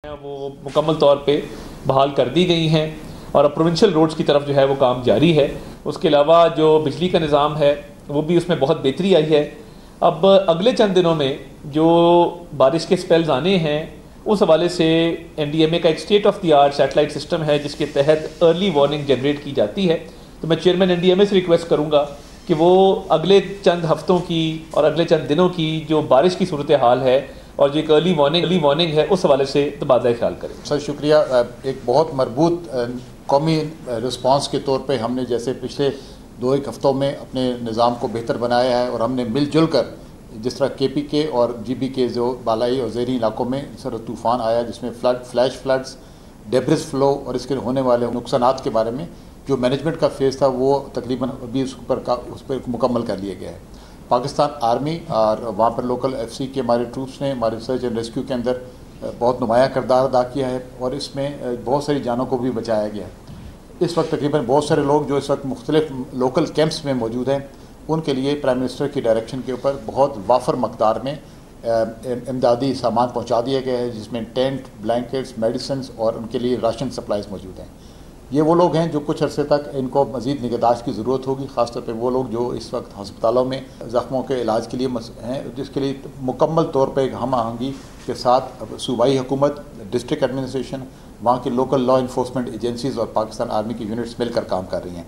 وہ مکمل طور پہ بحال کر دی گئی ہیں اور اب پروونشل روڈز کی طرف جو ہے وہ کام جاری ہے۔ اس کے علاوہ جو بجلی کا نظام ہے وہ بھی اس میں بہت بہتری آئی ہے۔ اب اگلے چند دنوں میں جو بارش کے سپیلز آنے ہیں اس حوالے سے این ڈی ایم اے کا ایک state of the art satellite system ہے جس کے تحت ارلی وارننگ جنریٹ کی جاتی ہے۔ تو میں چیئرمین این ڈی ایم اے سے ریکویسٹ کروں گا کہ وہ اگلے چند ہفتوں کی اور اگلے چند دنوں کی جو بارش کی صورتحال ہے اور جو ایک ارلی وارننگ ہے اس حوالے سے تبادلہ خیال کریں۔ سر شکریہ۔ ایک بہت مربوط قومی رسپانس کے طور پہ ہم نے جیسے پچھلے 2-1 ہفتوں میں اپنے نظام کو بہتر بنایا ہے اور ہم نے مل جل کر جس طرح کے پی کے اور جی بی کے جو بالائی اور زیریں علاقوں میں سر طوفان آیا جس میں فلیش فلڈز، ڈیبرز فلو اور اس کے ہونے والے نقصانات کے بارے میں جو مینجمنٹ کا فیز تھا وہ تقریباً ابھی اس پر مکمل کر لیا گیا ہے۔ پاکستان آرمی اور وہاں پر لوکل ایف سی کے ہمارے ٹروپس نے ہمارے سرچ اینڈ ریسکیو کے اندر بہت نمایاں کردار ادا کیا ہے اور اس میں بہت ساری جانوں کو بھی بچایا گیا ہے۔ اس وقت تقریباً بہت سارے لوگ جو اس وقت مختلف لوکل کیمپس میں موجود ہیں ان کے لیے پرائم منسٹر کی ڈائریکشن کے اوپر بہت وافر مقدار میں امدادی سامان پہنچا دیا گیا ہے جس میں ٹینٹ، بلینکٹس، میڈیسنز اور ان کے لیے راشن سپلائز موجود ہیں۔ یہ وہ لوگ ہیں جو کچھ عرصے تک ان کو مزید نگہداشت کی ضرورت ہوگی، خاص طور پہ وہ لوگ جو اس وقت ہسپتالوں میں زخموں کے علاج کے لیے ہیں، جس کے لیے مکمل طور پہ ہم آہنگی کے ساتھ صوبائی حکومت، ڈسٹرکٹ ایڈمنسٹریشن، وہاں کی لوکل لا انفورسمنٹ ایجنسیز اور پاکستان آرمی کی یونٹس مل کر کام کر رہی ہیں۔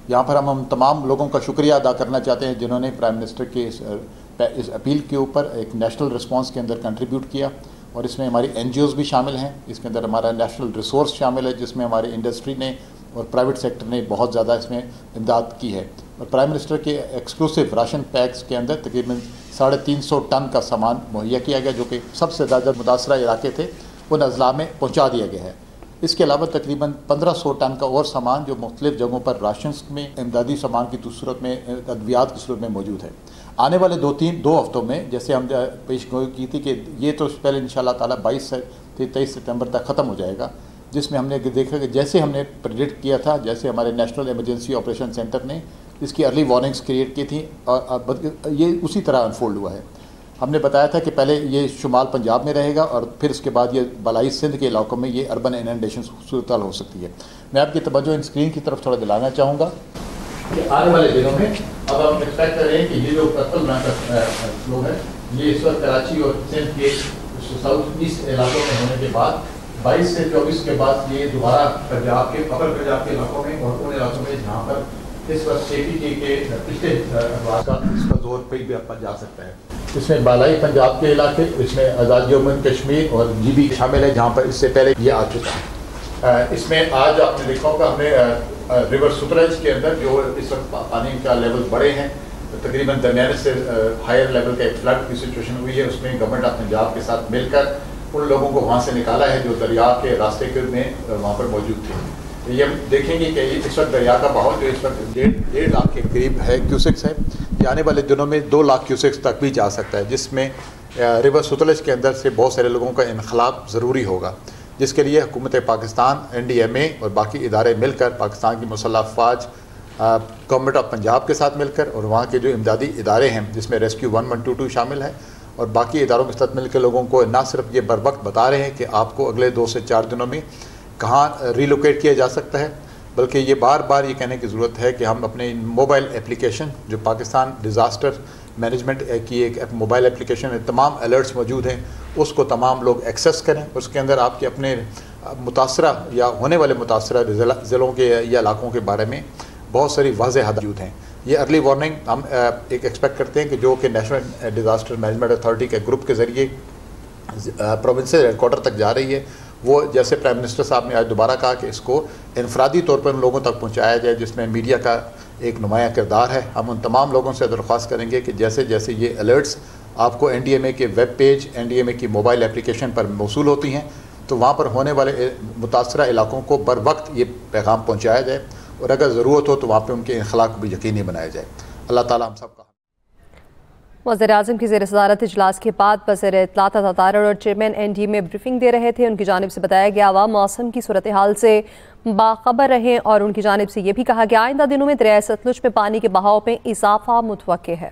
یہاں پر ہم تمام لوگوں کا شکریہ ادا کرنا چاہتے ہیں جنہوں نے پرائم منسٹر کے اس اپیل کے اوپر ایک نیشنل رسپانس کے اندر کنٹریبیوٹ کیا اور اس میں ہماری این جی اوز بھی شامل ہیں۔ اس کے اندر ہمارا نیشنل ریسورس شامل ہے جس میں ہماری انڈسٹری نے اور پرائیویٹ سیکٹر نے بہت زیادہ اس میں امداد کی ہے اور پرائم منسٹر کے ایکسکلوسیو راشن پیکس کے اندر تقریباً 350 ٹن کا سامان مہیا کیا گیا جو کہ سب سے زیادہ متاثرہ علاقے تھے ان اضلاع میں پہنچا دیا گیا ہے۔ اس کے علاوہ تقریباً 1500 ٹن کا اور سامان جو مختلف جگہوں پر راشنز میں امدادی سامان کی صورت میں ادویات کی صورت میں موجود ہے۔ آنے والے 2 ہفتوں میں جیسے ہم پیش گوئی کی تھی کہ یہ تو پہلے انشاءاللہ تعالیٰ 22 سے 23 ستمبر تک ختم ہو جائے گا، جس میں ہم نے دیکھا کہ جیسے ہم نے پریڈکٹ کیا تھا، جیسے ہمارے نیشنل ایمرجنسی آپریشن سینٹر نے اس کی ارلی وارننگز کریٹ کی تھیں اور یہ اسی طرح انفولڈ ہوا ہے۔ ہم نے بتایا تھا کہ پہلے یہ شمال پنجاب میں رہے گا اور پھر اس کے بعد یہ بالائی سندھ کے علاقوں میں یہ اربن انینڈیشن صورتحال ہو سکتی ہے۔ میں آپ کی توجہ ان اسکرین کی طرف تھوڑا دلانا چاہوں گا کہ آنے والے دنوں میں اب ہم ایکسپیکٹ کر رہے ہیں کہ یہ جو قتل فلو ہے یہ اس وقت کراچی اور سندھ کے ساؤتھ ایسٹ علاقوں میں ہونے کے بعد 22 سے 24 کے بعد یہ دوبارہ پنجاب کے اپر پنجاب کے علاقوں میں اور ان علاقوں میں جہاں پر اس وقت کے پی کے پچھلے اس کا زور پہ بھی جا سکتا ہے۔ اس میں بالائی پنجاب کے علاقے، اس میں آزاد جموں کشمیر اور جی بی شامل ہے جہاں پر اس سے پہلے یہ آ چکا ہے۔ اس میں آج آپ نے دیکھا ہوگا ہم نے ریور ستلج کے اندر جو اس وقت پانی کا لیول بڑے ہیں تقریباً درمیانے سے ہائر لیول کا ایک فلڈ کی سچویشن ہوئی ہے، اس میں گورنمنٹ آف پنجاب کے ساتھ مل کر ان لوگوں کو وہاں سے نکالا ہے جو دریا کے راستے کے میں وہاں پر موجود تھے۔ یہ ہم دیکھیں گے کہ اس وقت دریا کا بہاؤ جو اس وقت 1.5 لاکھ کے قریب ہے کیوسکس ہے، یہ آنے والے دنوں میں 2 لاکھ کیوسکس تک بھی جا سکتا ہے، جس میں ریور ستلج کے اندر سے بہت سارے لوگوں کا انخلا ضروری ہوگا، جس کے لیے حکومت پاکستان، این ڈی ایم اے اور باقی ادارے مل کر پاکستان کی مسلح افواج، گورنمنٹ آف پنجاب کے ساتھ مل کر اور وہاں کے جو امدادی ادارے ہیں جس میں ریسکیو 1122 شامل ہے اور باقی اداروں کے ساتھ مل کے لوگوں کو نہ صرف یہ بر وقت بتا رہے ہیں کہ آپ کو اگلے 2 سے 4 دنوں میں کہاں ریلوکیٹ کیا جا سکتا ہے، بلکہ یہ بار بار یہ کہنے کی ضرورت ہے کہ ہم اپنے موبائل اپلیکیشن جو پاکستان ڈیزاسٹر مینجمنٹ کی ایک موبائل اپلیکیشن ہے، تمام الرٹس موجود ہیں، اس کو تمام لوگ ایکسیس کریں۔ اس کے اندر آپ کے اپنے متاثرہ یا ہونے والے متاثرہ ضلعوں کے یا علاقوں کے بارے میں بہت ساری واضح موجود ہیں۔ یہ ارلی وارننگ ہم ایک ایکسپیکٹ کرتے ہیں کہ جو کہ نیشنل ڈیزاسٹر مینجمنٹ اتھارٹی کے گروپ کے ذریعے پروونسل ہیڈ کوارٹر تک جا رہی ہے، وہ جیسے پرائم منسٹر صاحب نے آج دوبارہ کہا کہ اس کو انفرادی طور پر ان لوگوں تک پہنچایا جائے جس میں میڈیا کا ایک نمایاں کردار ہے۔ ہم ان تمام لوگوں سے درخواست کریں گے کہ جیسے جیسے یہ الرٹس آپ کو این ڈی ایم اے کے web page, N D M A کی موبائل اپلیکیشن پر موصول ہوتی ہیں تو وہاں پر ہونے والے متاثرہ علاقوں کو بر وقت یہ پیغام پہنچایا جائے اور اگر ضرورت ہو تو وہاں پہ ان کے انخلا کو بھی یقینی بنایا جائے۔ اللہ تعالیٰ ہم سب کا۔ وزیر اعظم کی زیر صدارت اجلاس کے بعد وزیر اطلاعات تطارر اور چیئرمین این ڈی میں بریفنگ دے رہے تھے۔ ان کی جانب سے بتایا گیا عوام موسم کی صورتحال سے باخبر رہیں اور ان کی جانب سے یہ بھی کہا کہ آئندہ دنوں میں دریائے ستلج میں پانی کے بہاؤ میں اضافہ متوقع ہے۔